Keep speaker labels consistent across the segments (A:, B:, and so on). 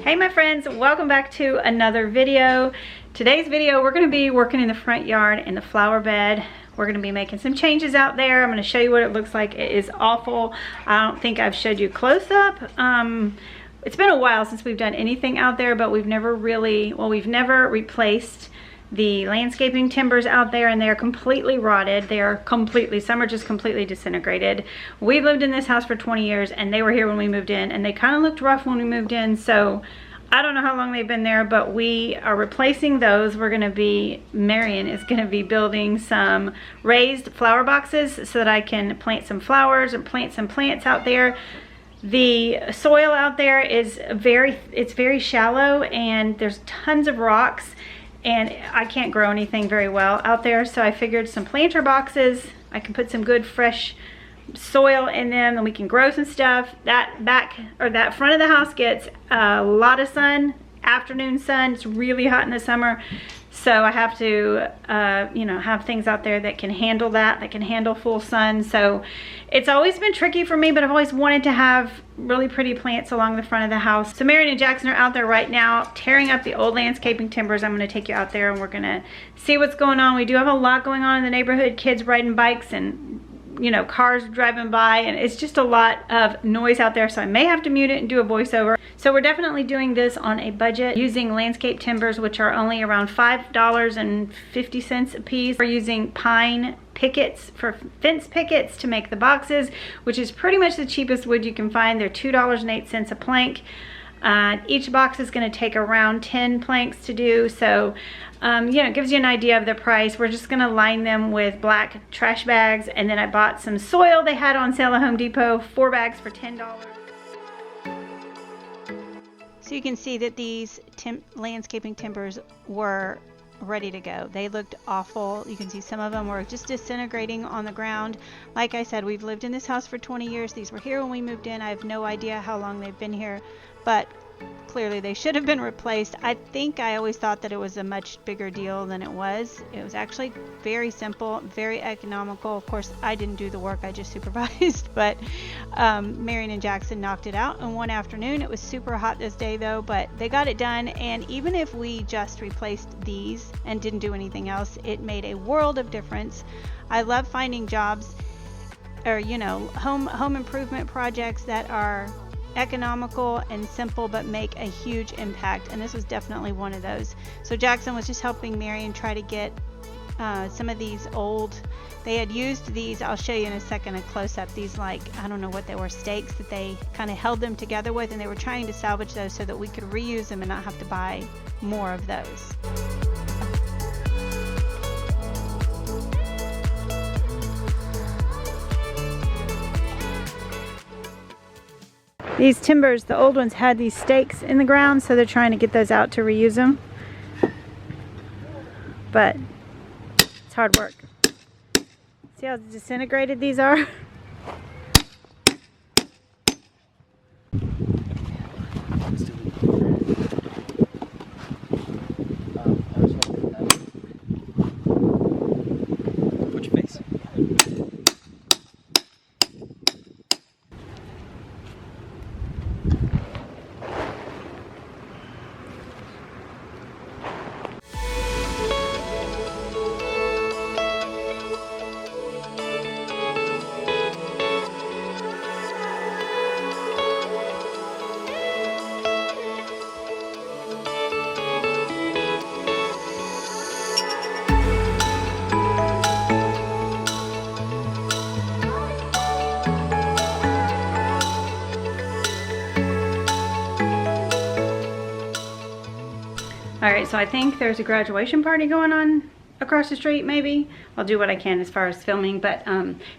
A: Hey my friends, welcome back to another video. Today's video, we're going to be working in the front yard in the flower bed. We're going to be making some changes out there. I'm going to show you what it looks like. It is awful. I don't think I've showed you close up. It's been a while since we've done anything out there, but we've never replaced the landscaping timbers out there, and they are completely rotted. They are completely, some are just completely disintegrated. We've lived in this house for 20 years and they were here when we moved in, and they kind of looked rough when we moved in, so I don't know how long they've been there, but we are replacing those. Marion is gonna be building some raised flower boxes so that I can plant some flowers and plant some plants out there. The soil out there is very shallow, and there's tons of rocks, and I can't grow anything very well out there, so I figured some planter boxes, I can put some good fresh soil in them and we can grow some stuff. That front of the house gets a lot of sun, afternoon sun. It's really hot in the summer, so I have to have things out there that can handle that can handle full sun. So it's always been tricky for me, but I've always wanted to have really pretty plants along the front of the house. So Marion and Jackson are out there right now tearing up the old landscaping timbers. I'm going to take you out there and we're going to see what's going on. We do have a lot going on in the neighborhood, kids riding bikes and cars driving by, and it's just a lot of noise out there, so I may have to mute it and do a voiceover. So we're definitely doing this on a budget using landscape timbers, which are only around $5.50 a piece. We're using pine pickets for fence pickets to make the boxes, which is pretty much the cheapest wood you can find. They're $2.08 a plank. Each box is going to take around 10 planks to do, so it gives you an idea of the price. We're just going to line them with black trash bags, and then I bought some soil they had on sale at Home Depot, 4 bags for $10. So you can see that these landscaping timbers were ready to go. They looked awful. You can see some of them were just disintegrating on the ground. Like I said, we've lived in this house for 20 years. These were here when we moved in. I have no idea how long they've been here, but clearly they should have been replaced. I think I always thought that it was a much bigger deal than it was. It was actually very simple, very economical. Of course, I didn't do the work, I just supervised, but Marion and Jackson knocked it out in one afternoon. It was super hot this day though, but they got it done, and even if we just replaced these and didn't do anything else, it made a world of difference. I love finding jobs or home improvement projects that are economical and simple but make a huge impact, and this was definitely one of those. So Jackson was just helping Marion try to get some of these they had used these, I'll show you in a second, a close-up, these I don't know what they were, stakes that they kind of held them together with, and they were trying to salvage those so that we could reuse them and not have to buy more of those. These timbers, the old ones, had these stakes in the ground, so they're trying to get those out to reuse them. But it's hard work. See how disintegrated these are?
B: Put your face.
A: Alright, so I think there's a graduation party going on across the street, maybe. I'll do what I can as far as filming, but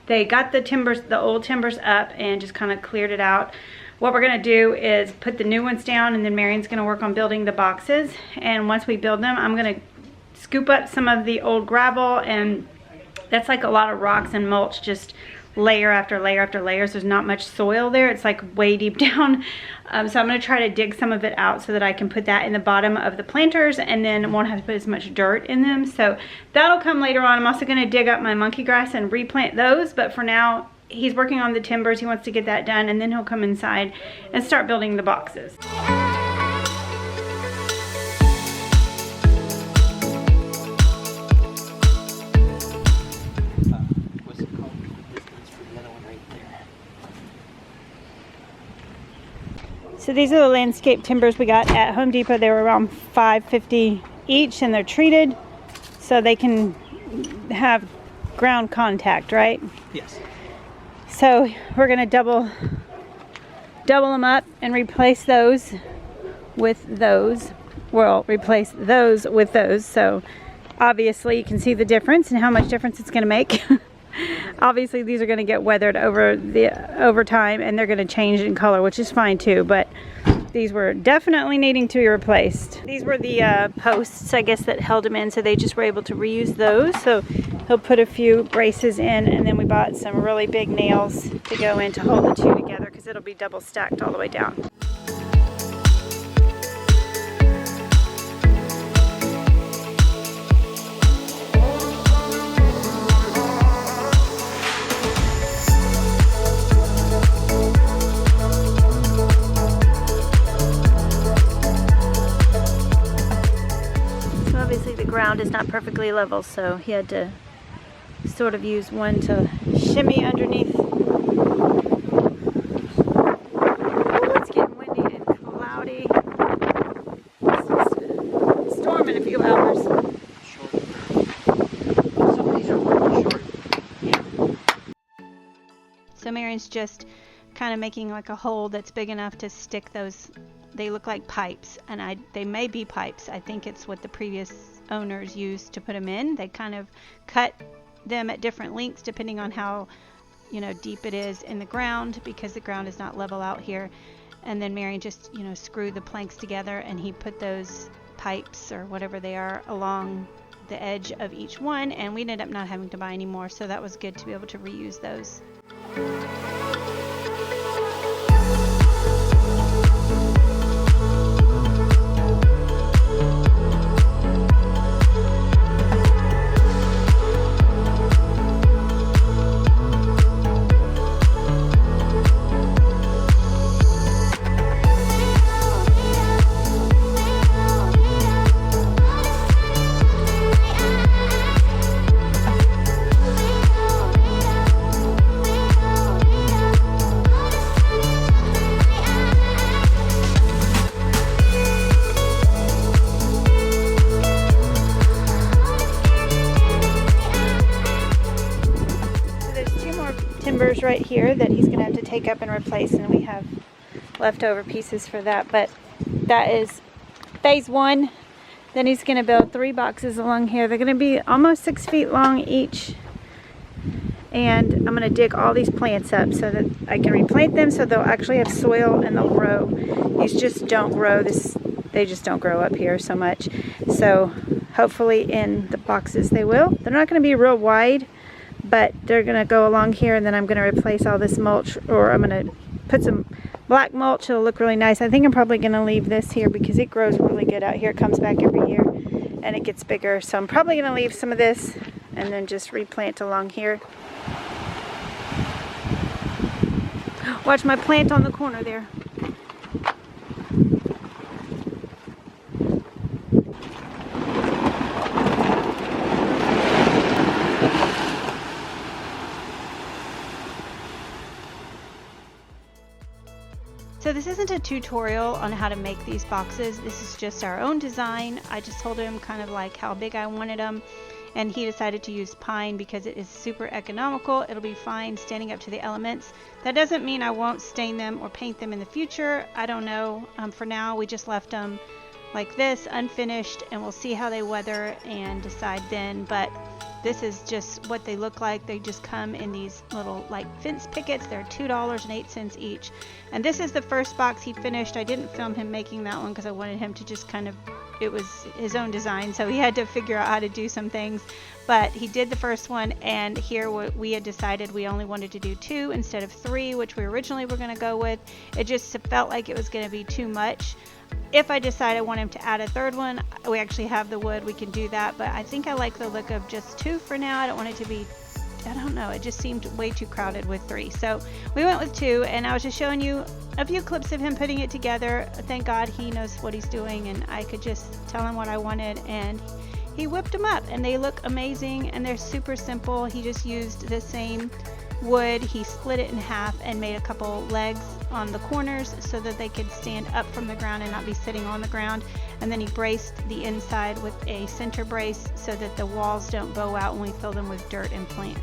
A: they got the old timbers up and just kind of cleared it out. What we're going to do is put the new ones down, and then Marion's going to work on building the boxes, and once we build them, I'm going to scoop up some of the old gravel, and that's like a lot of rocks and mulch, just layer after layer after layers. There's not much soil there. It's like way deep down. So I'm going to try to dig some of it out so that I can put that in the bottom of the planters, and then won't have to put as much dirt in them. So that'll come later on. I'm also going to dig up my monkey grass and replant those, but for now he's working on the timbers. He wants to get that done, and then he'll come inside and start building the boxes. So these are the landscape timbers we got at Home Depot. They were around $5.50 each, and they're treated so they can have ground contact, right?
B: Yes.
A: So we're gonna double them up and replace those with those. We'll replace those with those. So obviously you can see the difference and how much difference it's gonna make. Obviously these are going to get weathered over time, and they're going to change in color, which is fine too, but these were definitely needing to be replaced. These were the posts, I guess, that held them in, so they just were able to reuse those. So he'll put a few braces in, and then we bought some really big nails to go in to hold the two together, because it'll be double stacked all the way down. Ground is not perfectly level, so he had to sort of use one to shimmy underneath. Oh, it's getting windy and cloudy. It's just storm in a few hours.
B: Some of these are really short.
A: Yeah. So Marion's just kind of making like a hole that's big enough to stick those. They look like pipes, and they may be pipes. I think it's what the previous owners used to put them in. They kind of cut them at different lengths depending on how, you know, deep it is in the ground, because the ground is not level out here. And then Marion just, you know, screwed the planks together, and he put those pipes or whatever they are along the edge of each one, and we ended up not having to buy any more, so that was good to be able to reuse those. Right here that he's gonna have to take up and replace, and we have leftover pieces for that, but that is phase one. Then he's gonna build 3 boxes along here. They're gonna be almost 6 feet long each, and I'm gonna dig all these plants up so that I can replant them, so they'll actually have soil and they'll grow. These just don't grow, they just don't grow up here so much, so hopefully in the boxes they will. They're not gonna be real wide, but they're gonna go along here, and then I'm gonna replace all this mulch, or I'm gonna put some black mulch. It'll look really nice. I think I'm probably gonna leave this here because it grows really good out here. It comes back every year and it gets bigger, so I'm probably gonna leave some of this and then just replant along here. Watch my plant on the corner there. So this isn't a tutorial on how to make these boxes. This is just our own design. I just told him kind of like how big I wanted them, and he decided to use pine because it is super economical. It'll be fine standing up to the elements. That doesn't mean I won't stain them or paint them in the future. I don't know. For now, we just left them like this, unfinished, and we'll see how they weather and decide then. But this is just what they look like. They just come in these little like fence pickets. They're $2.08 each. And this is the first box he finished. I didn't film him making that one because I wanted him to just kind of, it was his own design, so he had to figure out how to do some things. But he did the first one, and here we had decided we only wanted to do 2 instead of 3, which we originally were going to go with. It just felt like it was going to be too much. If I decide I want him to add a 3rd one, we actually have the wood, we can do that, but I think I like the look of just 2 for now. I don't want it to be, I don't know, it just seemed way too crowded with 3. So we went with 2, and I was just showing you a few clips of him putting it together. Thank God he knows what he's doing, and I could just tell him what I wanted, and he whipped them up, and they look amazing, and they're super simple. He just used the same wood. He split it in half and made a couple legs on the corners so that they could stand up from the ground and not be sitting on the ground. And then he braced the inside with a center brace so that the walls don't bow out when we fill them with dirt and plants.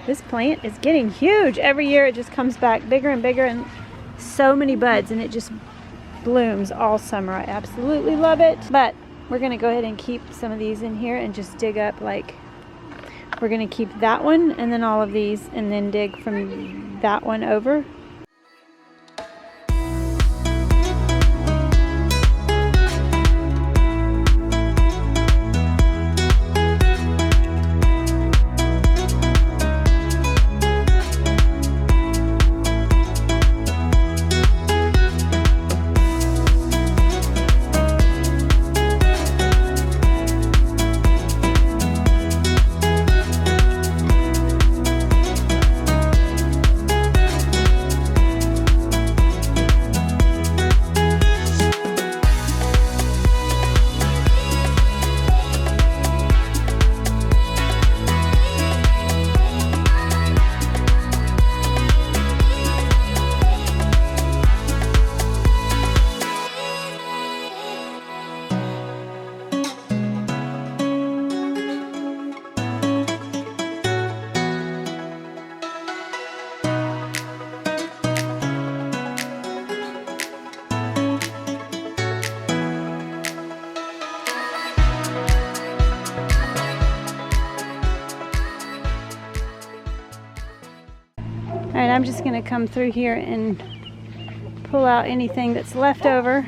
A: This plant is getting huge. Every year it just comes back bigger and bigger, and so many buds, and it just blooms all summer. I absolutely love it. But we're gonna go ahead and keep some of these in here and just dig up, like, we're gonna keep that one and then all of these, and then dig from that one over. Alright, I'm just going to come through here and pull out anything that's left over.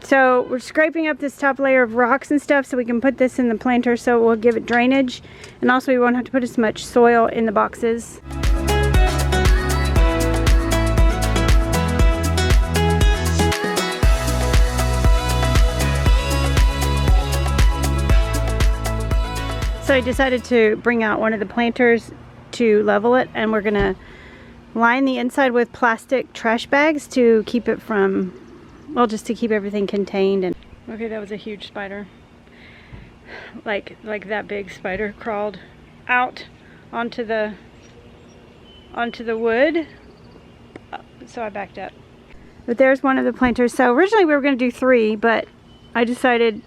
A: So we're scraping up this top layer of rocks and stuff so we can put this in the planter, so we'll give it drainage, and also we won't have to put as much soil in the boxes. So I decided to bring out one of the planters to level it, and we're gonna line the inside with plastic trash bags to keep it from, well, just to keep everything contained. And okay, that was a huge spider. Like that big spider crawled out onto the wood. So I backed up. But there's one of the planters. So originally we were going to do 3, but I decided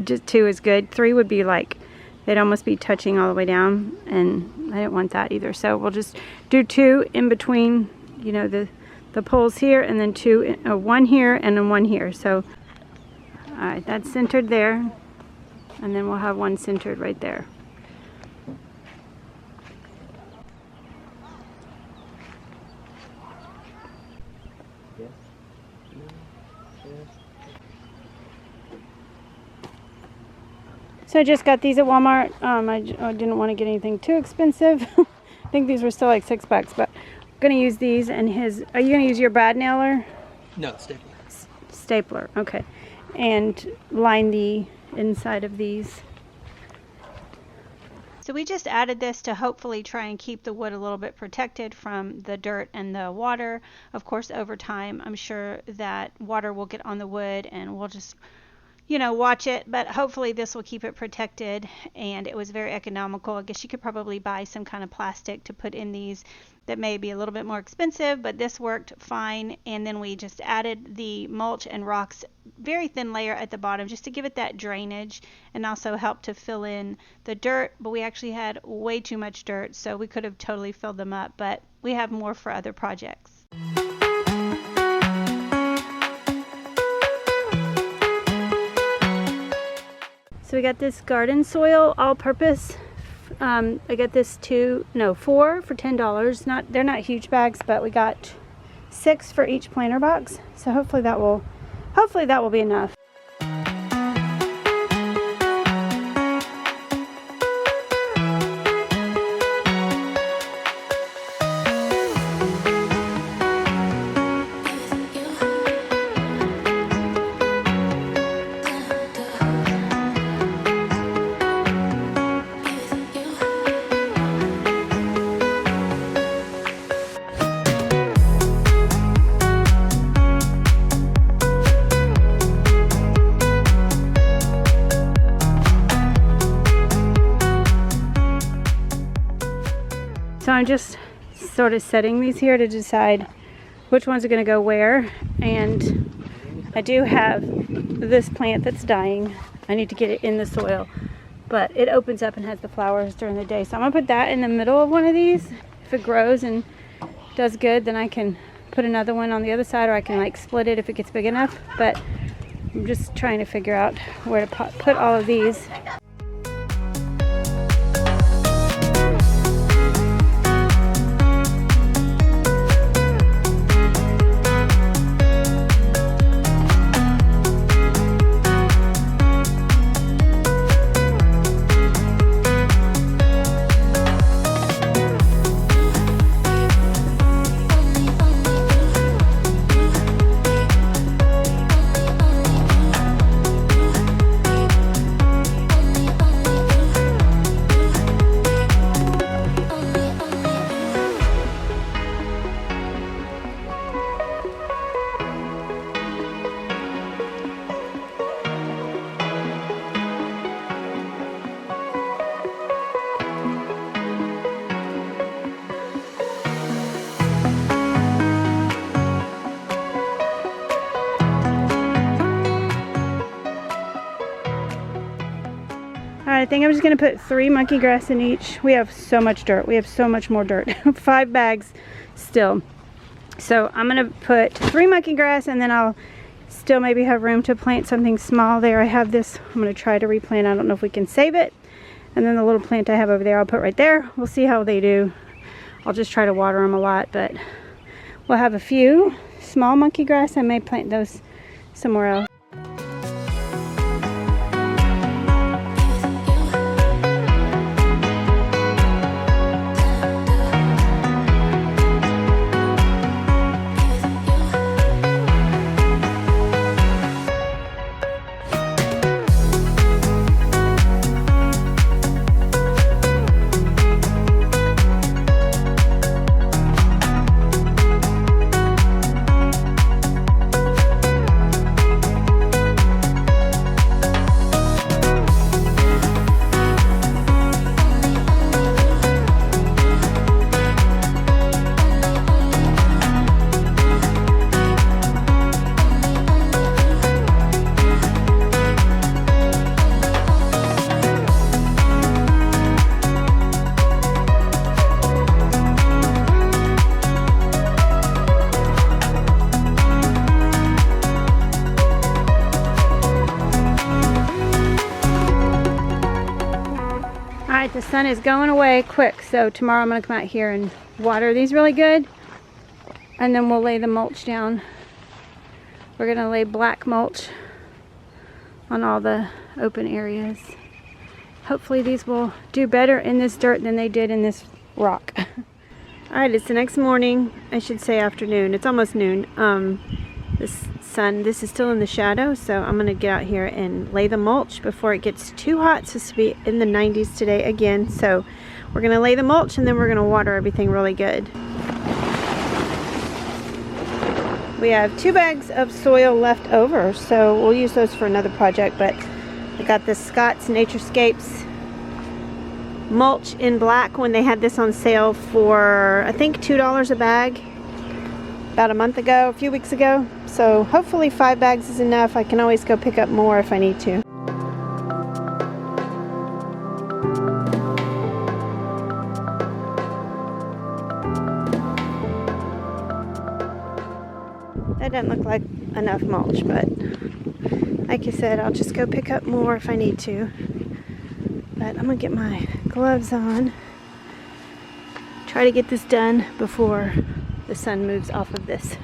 A: just 2 is good. 3 would be like, they'd almost be touching all the way down, and I didn't want that either. So we'll just do 2 in between, you know, the poles here, and then 1 here and then 1 here. So alright, that's centered there, and then we'll have 1 centered right there. So I just got these at Walmart. I didn't want to get anything too expensive. I think these were still like $6, but I'm gonna use these. And are you gonna use your brad nailer?
B: No, stapler.
A: Stapler, okay. And line the inside of these. So we just added this to hopefully try and keep the wood a little bit protected from the dirt and the water. Of course, over time, I'm sure that water will get on the wood, and we'll just, you know, watch it, but hopefully this will keep it protected. And it was very economical. I guess you could probably buy some kind of plastic to put in these that may be a little bit more expensive, but this worked fine. And then we just added the mulch and rocks, very thin layer at the bottom, just to give it that drainage and also help to fill in the dirt. But we actually had way too much dirt, so we could have totally filled them up, but we have more for other projects. So we got this garden soil, all-purpose I got this 4 for $10. They're not huge bags, but we got 6 for each planter box. So hopefully that will be enough. So I'm just sort of setting these here to decide which ones are going to go where. And I do have this plant that's dying. I need to get it in the soil, but it opens up and has the flowers during the day. So I'm going to put that in the middle of one of these. If it grows and does good, then I can put another one on the other side, or I can like split it if it gets big enough. But I'm just trying to figure out where to put all of these. I think I'm just going to put 3 monkey grass in each. We have so much dirt. We have so much more dirt. 5 bags still. So I'm going to put 3 monkey grass, and then I'll still maybe have room to plant something small there. I have this. I'm going to try to replant. I don't know if we can save it. And then the little plant I have over there, I'll put right there. We'll see how they do. I'll just try to water them a lot, but we'll have a few small monkey grass. I may plant those somewhere else. The sun is going away quick, so tomorrow I'm going to come out here and water these really good, and then we'll lay the mulch down. We're going to lay black mulch on all the open areas. Hopefully these will do better in this dirt than they did in this rock. Alright, it's the next morning. I should say afternoon. It's almost noon. This is still in the shadow, so I'm going to get out here and lay the mulch before it gets too hot. It's supposed to be in the 90s today again, so we're going to lay the mulch and then we're going to water everything really good. We have 2 bags of soil left over, so we'll use those for another project, but I got this Scott's Naturescapes mulch in black when they had this on sale for I think $2 a bag about a few weeks ago. So hopefully 5 bags is enough. I can always go pick up more if I need to. That doesn't look like enough mulch, but like I said, I'll just go pick up more if I need to. But I'm gonna get my gloves on. Try to get this done before the sun moves off of this.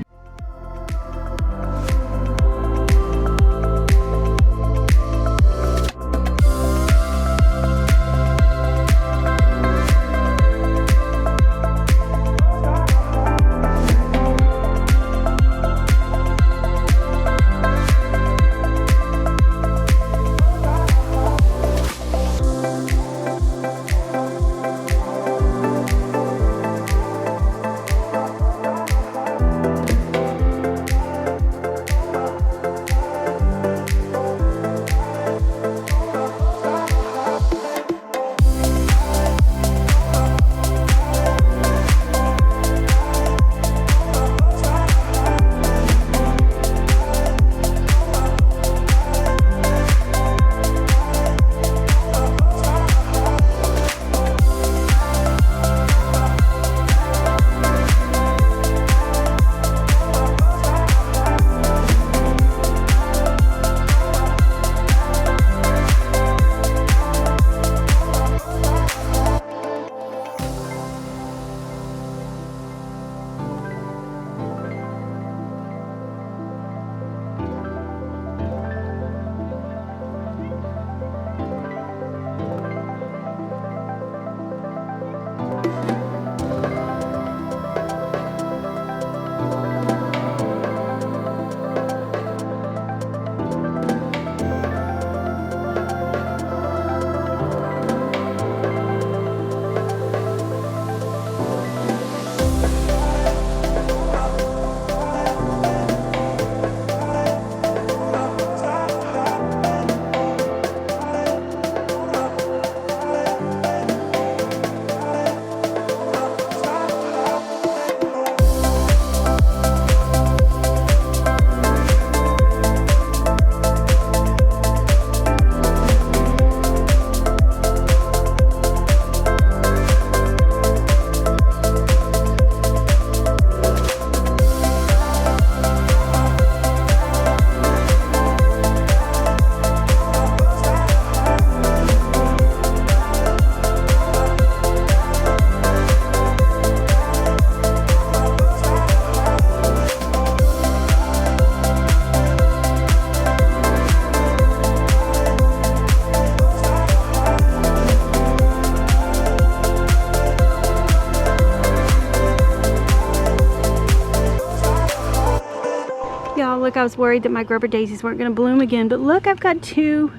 A: Look, I was worried that my Gerber daisies weren't going to bloom again, but look, I've got two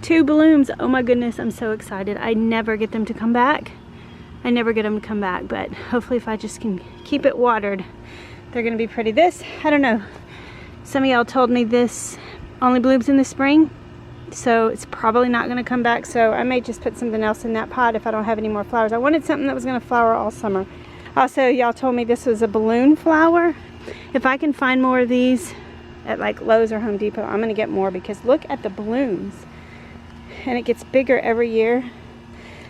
A: blooms. Oh my goodness, I'm so excited. I never get them to come back. I never get them to come back, but hopefully if I just can keep it watered, they're going to be pretty. This, I don't know. Some of y'all told me this only blooms in the spring, so it's probably not going to come back, so I may just put something else in that pot if I don't have any more flowers. I wanted something that was going to flower all summer. Also, y'all told me this was a balloon flower. If I can find more of these at like Lowe's or Home Depot, I'm gonna get more, because look at the blooms, and it gets bigger every year.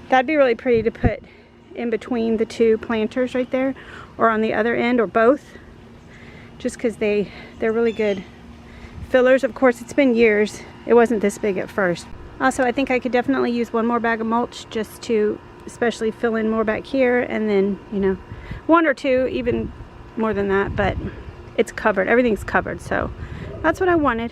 A: That'd be really pretty to put in between the two planters right there, or on the other end, or both, just because they're really good fillers. Of course, it's been years. It wasn't this big at first. Also, I think I could definitely use one more bag of mulch just to especially fill in more back here, and then, you know, one or two, even more than that, but it's covered. Everything's covered, so that's what I wanted.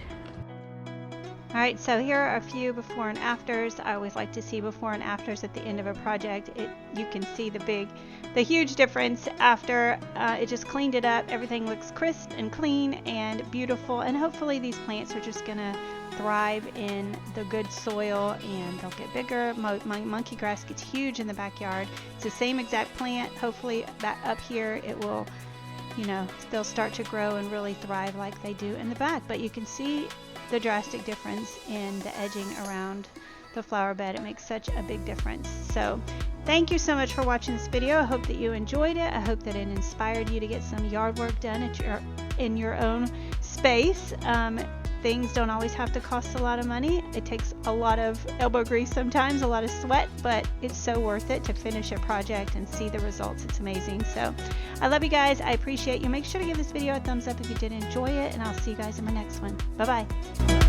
A: All right, so here are a few before and afters. I always like to see before and afters at the end of a project. You can see the huge difference after it just cleaned it up. Everything looks crisp and clean and beautiful, and hopefully these plants are just gonna thrive in the good soil and they'll get bigger. Monkey grass gets huge in the backyard. It's the same exact plant. Hopefully that up here it will, you know, they'll start to grow and really thrive like they do in the back. But you can see the drastic difference in the edging around the flower bed. It makes such a big difference. So thank you so much for watching this video. I hope that you enjoyed it. I hope that it inspired you to get some yard work done in your own space. Things don't always have to cost a lot of money. It takes a lot of elbow grease sometimes, a lot of sweat, but it's so worth it to finish a project and see the results. It's amazing. So I love you guys. I appreciate you. Make sure to give this video a thumbs up if you did enjoy it, and I'll see you guys in my next one. Bye-bye.